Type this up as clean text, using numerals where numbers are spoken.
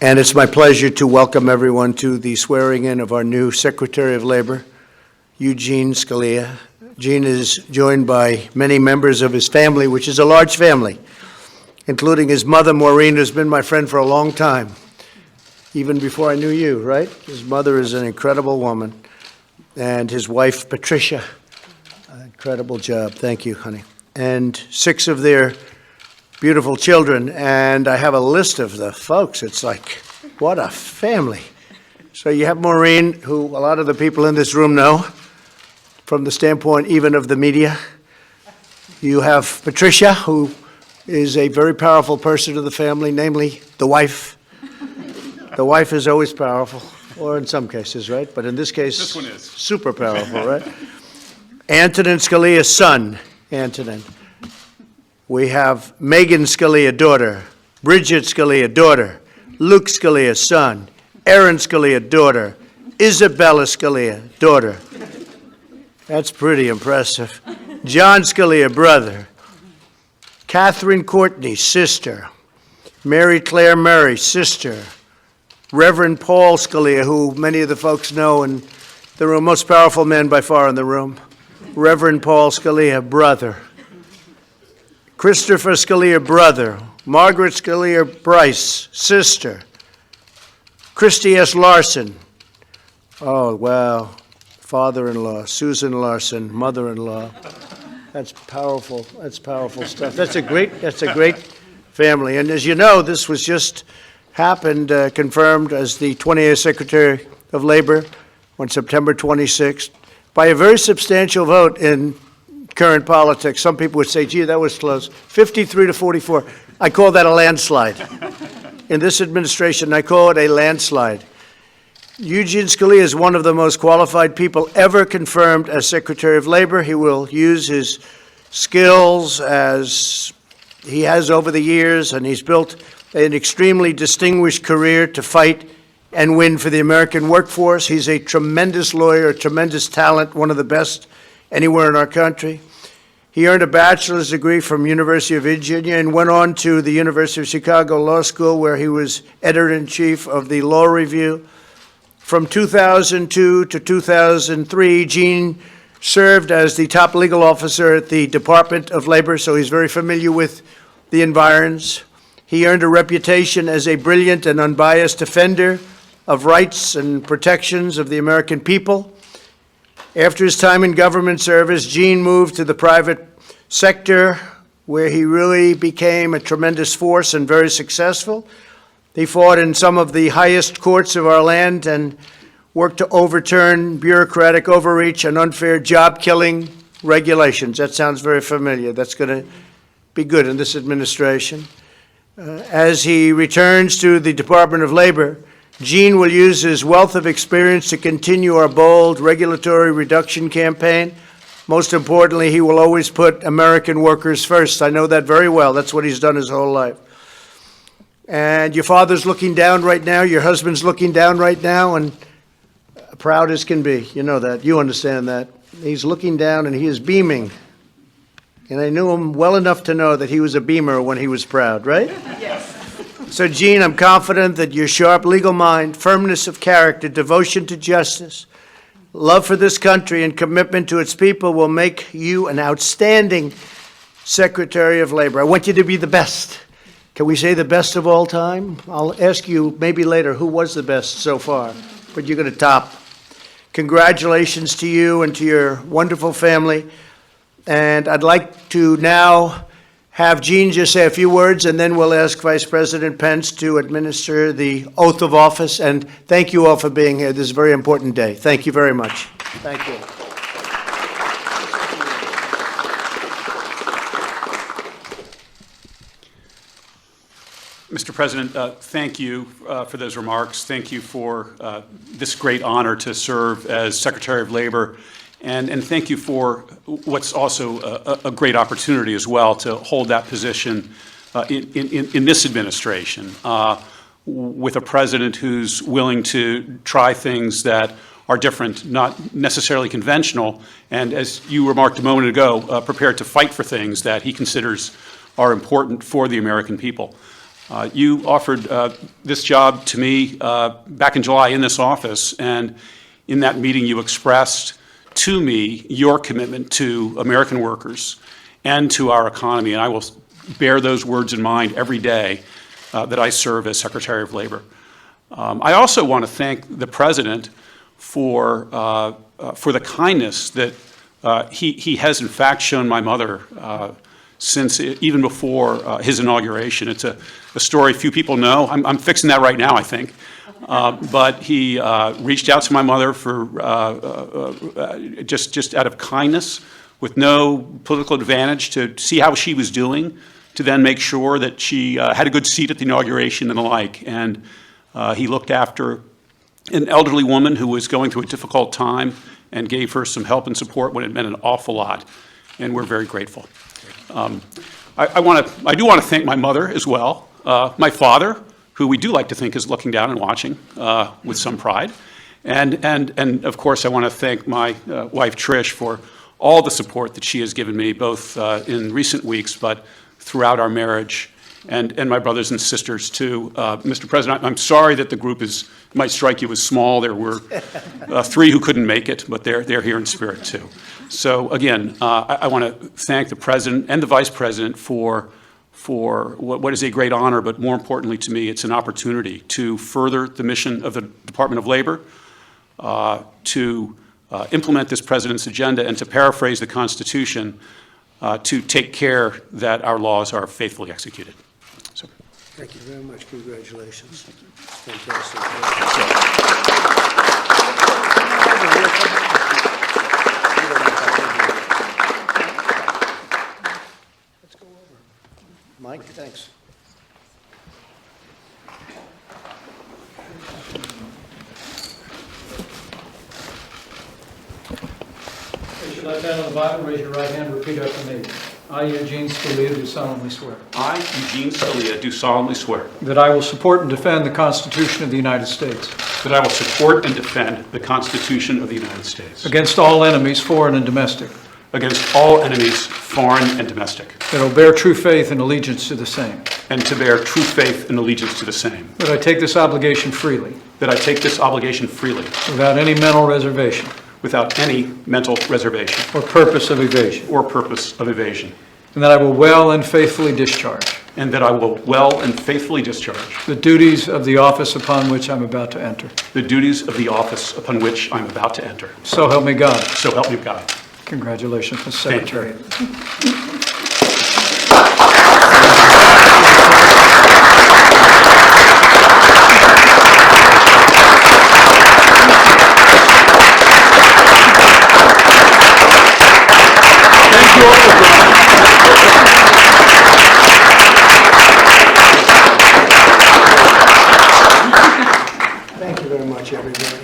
And it's my pleasure to welcome everyone to the swearing-in of our new Secretary of Labor, Eugene Scalia. Gene is joined by many members of his family, which is a large family, including his mother, Maureen, who's been my friend for a long time, even before I knew you, right? His mother is an incredible woman, and his wife, Patricia. Incredible job. Thank you, honey. And 6 of their beautiful children, and I have a list of the folks. It's like, what a family. So you have Maureen, who a lot of the people in this room know, from the standpoint even of the media. You have Patricia, who is a very powerful person of the family, namely the wife. The wife is always powerful, or in some cases, right? But in this case, this one is super powerful, right? Antonin Scalia's son, Antonin. We have Megan Scalia, daughter. Bridget Scalia, daughter. Luke Scalia, son. Aaron Scalia, daughter. Isabella Scalia, daughter. That's pretty impressive. John Scalia, brother. Catherine Courtney, sister. Mary Claire Murray, sister. Reverend Paul Scalia, who many of the folks know in the room, most powerful man by far in the room. Reverend Paul Scalia, brother. Christopher Scalia, brother. Margaret Scalia Bryce, sister. Christy S. Larson. Oh, wow. Father-in-law. Susan Larson, mother-in-law. That's powerful. That's powerful stuff. That's a great family. And as you know, this was just happened, confirmed as the 28th Secretary of Labor on September 26th by a very substantial vote in current politics. Some people would say, gee, that was close. 53 to 44. I call that a landslide. In this administration, I call it a landslide. Eugene Scalia is one of the most qualified people ever confirmed as Secretary of Labor. He will use his skills as he has over the years, and he's built an extremely distinguished career to fight and win for the American workforce. He's a tremendous lawyer, a tremendous talent, one of the best anywhere in our country. He earned a bachelor's degree from University of Virginia and went on to the University of Chicago Law School, where he was editor-in-chief of the Law Review. From 2002 to 2003, Gene served as the top legal officer at the Department of Labor, so he's very familiar with the environs. He earned a reputation as a brilliant and unbiased defender of rights and protections of the American people. After his time in government service, Gene moved to the private sector, where he really became a tremendous force and very successful. He fought in some of the highest courts of our land and worked to overturn bureaucratic overreach and unfair job-killing regulations. That sounds very familiar. That's going to be good in this administration. As he returns to the Department of Labor, Gene will use his wealth of experience to continue our bold regulatory reduction campaign. Most importantly, he will always put American workers first. I know that very well. That's what he's done his whole life. And your father's looking down right now. Your husband's looking down right now, and proud as can be. You know that. You understand that. He's looking down, and he is beaming. And I knew him well enough to know that he was a beamer when he was proud, right? Yes. So, Gene, I'm confident that your sharp legal mind, firmness of character, devotion to justice, love for this country, and commitment to its people will make you an outstanding Secretary of Labor. I want you to be the best. Can we say the best of all time? I'll ask you maybe later who was the best so far, but you're going to top. Congratulations to you and to your wonderful family. And I'd like to now have Gene just say a few words, and then we'll ask Vice President Pence to administer the oath of office. And thank you all for being here. This is a very important day. Thank you very much. Thank you. Mr. President, thank you for those remarks. Thank you for this great honor to serve as Secretary of Labor. And thank you for what's also a great opportunity as well to hold that position in this administration with a president who's willing to try things that are different, not necessarily conventional, and as you remarked a moment ago, prepared to fight for things that he considers are important for the American people. You offered this job to me back in July in this office, and in that meeting you expressed to me your commitment to American workers and to our economy, and I will bear those words in mind every day that I serve as Secretary of Labor. I also want to thank the President for the kindness that he has in fact shown my mother since even before his inauguration. It's a story few people know. I'm fixing that right now, I think. But he reached out to my mother for just out of kindness, with no political advantage, to see how she was doing, to then make sure that she had a good seat at the inauguration and the like. And he looked after an elderly woman who was going through a difficult time and gave her some help and support when it meant an awful lot. And we're very grateful. I do want to thank my mother as well, my father, who we do like to think is looking down and watching with some pride. And of course, I want to thank my wife, Trish, for all the support that she has given me, both in recent weeks, but throughout our marriage, and my brothers and sisters, too. Mr. President, I'm sorry that the group might strike you as small. There were 3 who couldn't make it, but they're here in spirit, too. So again, I want to thank the President and the Vice President for what is a great honor, but more importantly to me, it's an opportunity to further the mission of the Department of Labor, to implement this President's agenda, and to paraphrase the Constitution, to take care that our laws are faithfully executed. So. Thank you very much. Congratulations. Fantastic. Let's go over. Mike, thanks. Place your left hand on the Bible, raise your right hand, and repeat after me. I, Eugene Scalia, do solemnly swear I, Eugene Scalia, do solemnly swear that I will support and defend the Constitution of the United States that I will support and defend the Constitution of the United States against all enemies, foreign and domestic, against all enemies, foreign and domestic, that I will bear true faith and allegiance to the same, and to bear true faith and allegiance to the same, that I take this obligation freely, that I take this obligation freely, without any mental reservation without any mental reservation or purpose of evasion, or purpose of evasion, and that I will well and faithfully discharge and that I will well and faithfully discharge the duties of the office upon which I'm about to enter. the duties of the office upon which I'm about to enter. So help me God. So help me God. Congratulations, Mr. Thank you. Secretary. Thank you very much, everybody.